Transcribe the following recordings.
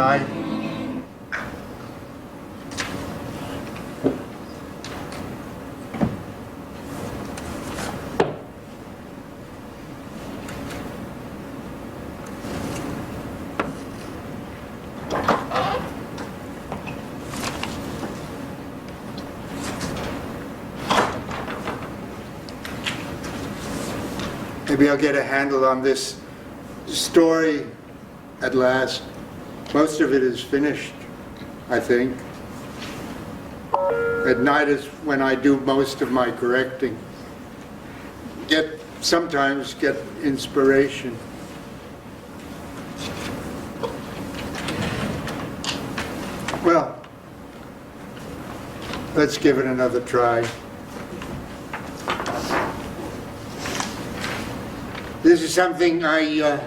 try. Maybe I'll get a handle on this story at last. Most of it is finished, I think. At night is when I do most of my correcting. Sometimes get inspiration. Well, let's give it another try. This is something I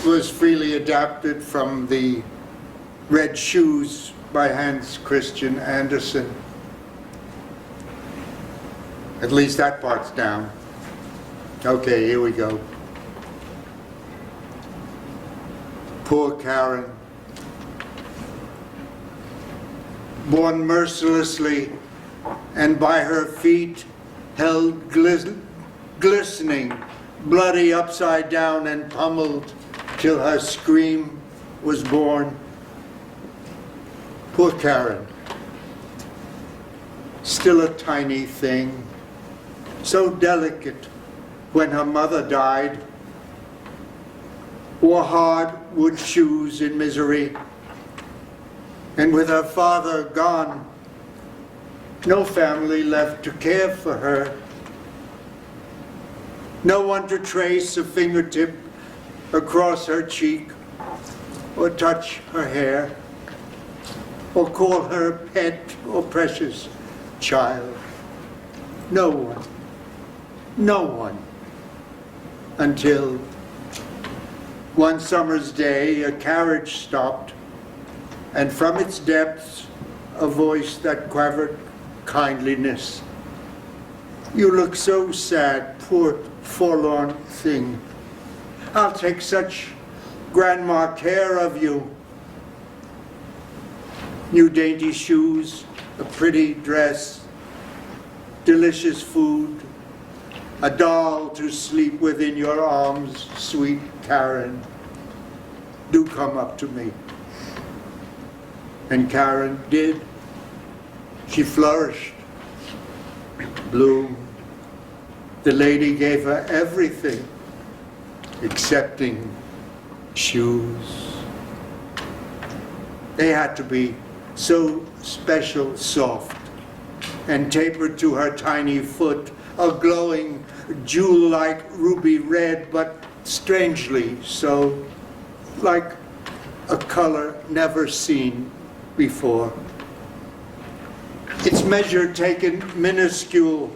was freely adapted from the Red Shoes by Hans Christian Andersen. At least that part's down. Okay, here we go. Poor Karen. Born mercilessly and by her feet held glistening, bloody upside down and pummeled till her scream was born. Poor Karen, still a tiny thing, so delicate when her mother died, wore hard wood shoes in misery, and with her father gone, no family left to care for her. No one to trace a fingertip across her cheek, or touch her hair, or call her pet or precious child. No one, until one summer's day a carriage stopped, and from its depths a voice that quavered kindliness. You look so sad, poor forlorn thing. I'll take such grandma care of you. New dainty shoes, a pretty dress, delicious food, a doll to sleep within your arms, sweet Karen. Do come up to me. And Karen did. She flourished, bloomed. The lady gave her everything, excepting shoes. They had to be so special, soft, and tapered to her tiny foot, a glowing jewel-like ruby red, but strangely so, like a color never seen before. Its measure taken minuscule.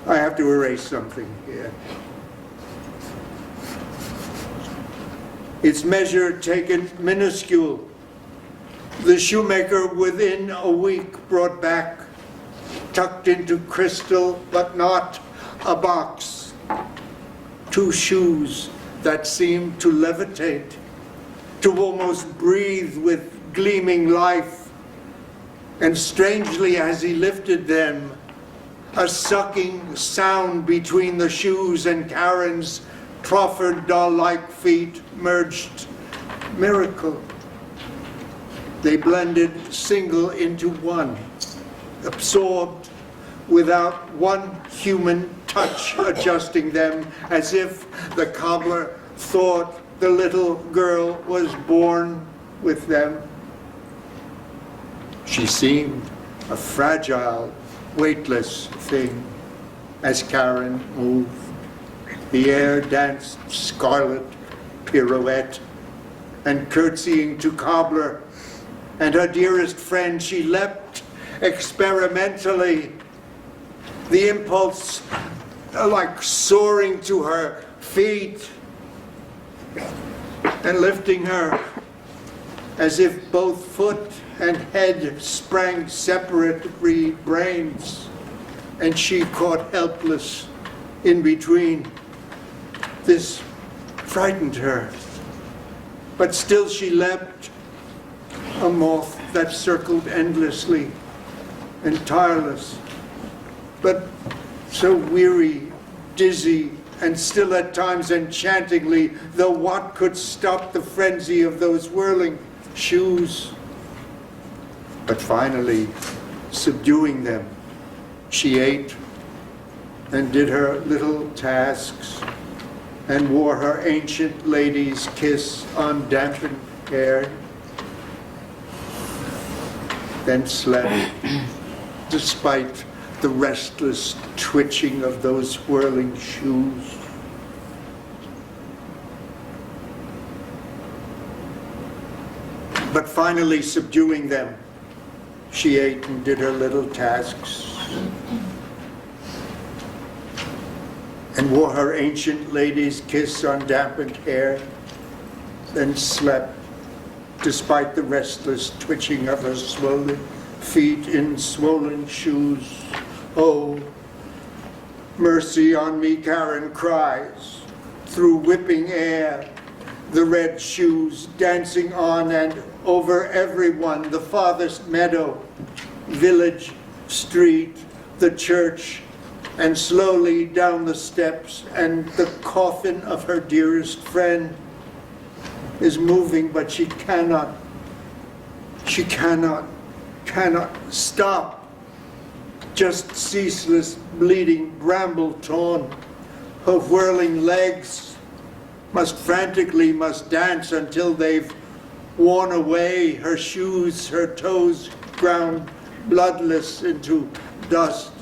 I have to erase something here. Its measure taken minuscule. The shoemaker within a week brought back, tucked into crystal, but not a box, 2 shoes that seemed to levitate, to almost breathe with gleaming life. And strangely, as he lifted them, a sucking sound between the shoes and Karen's proffered doll-like feet merged. Miracle. They blended single into one, absorbed without one human touch adjusting them, as if the cobbler thought the little girl was born with them. She seemed a fragile, weightless thing as Karen moved. The air danced scarlet pirouette, and curtsying to cobbler and her dearest friend, she leapt experimentally, the impulse like soaring to her feet and lifting her as if both foot and head sprang separate brains, and she caught helpless in between. This frightened her. but still she leapt, a moth that circled endlessly and tireless, but so weary, dizzy, and still at times enchantingly, though what could stop the frenzy of those whirling shoes? But finally, subduing them, she ate and did her little tasks and wore her ancient lady's kiss on dampened hair, then slept, despite the restless twitching of those whirling shoes. But finally subduing them, she ate and did her little tasks and wore her ancient lady's kiss on dampened hair, then slept, despite the restless twitching of her swollen feet in swollen shoes. Oh, mercy on me, Karen cries, through whipping air, the red shoes dancing on and over everyone, the farthest meadow, village, street, the church, and slowly down the steps, and the coffin of her dearest friend is moving, but she cannot stop. Just ceaseless bleeding, bramble torn. Her whirling legs must dance until they've worn away her shoes, her toes ground bloodless into dust,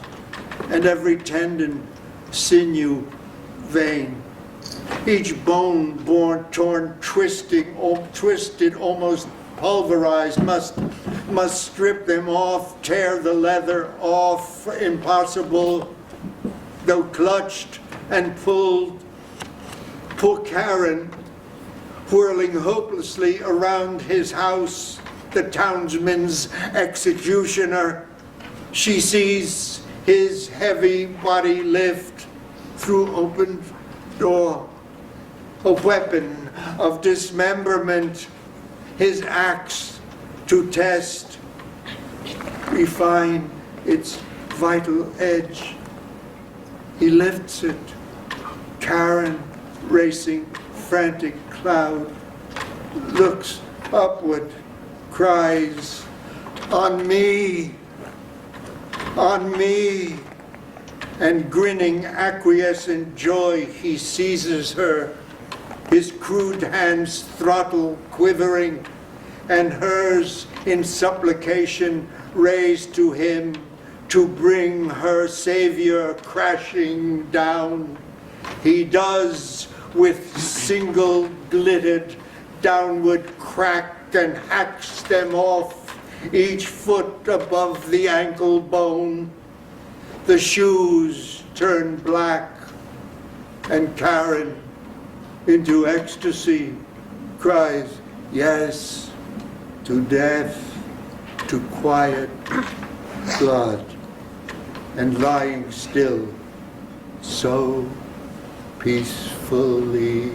and every tendon, sinew, vein, each bone torn, twisted, almost pulverized, must strip them off, tear the leather off, impossible, though clutched and pulled. Poor Karen, whirling hopelessly around his house, the townsman's executioner, she sees his heavy body lift through open door, a weapon of dismemberment, his axe to test, refine its vital edge. He lifts it, Karen, racing, frantic cloud, looks upward, cries, "On me! On me!" And grinning, acquiescent joy, he seizes her, his crude hands throttle quivering, and hers in supplication raised to him to bring her savior crashing down. He does with single glittered downward crack and hacks them off, each foot above the ankle bone. The shoes turn black, and Karen, into ecstasy, cries, "Yes, to death, to quiet blood," and lying still, so peacefully.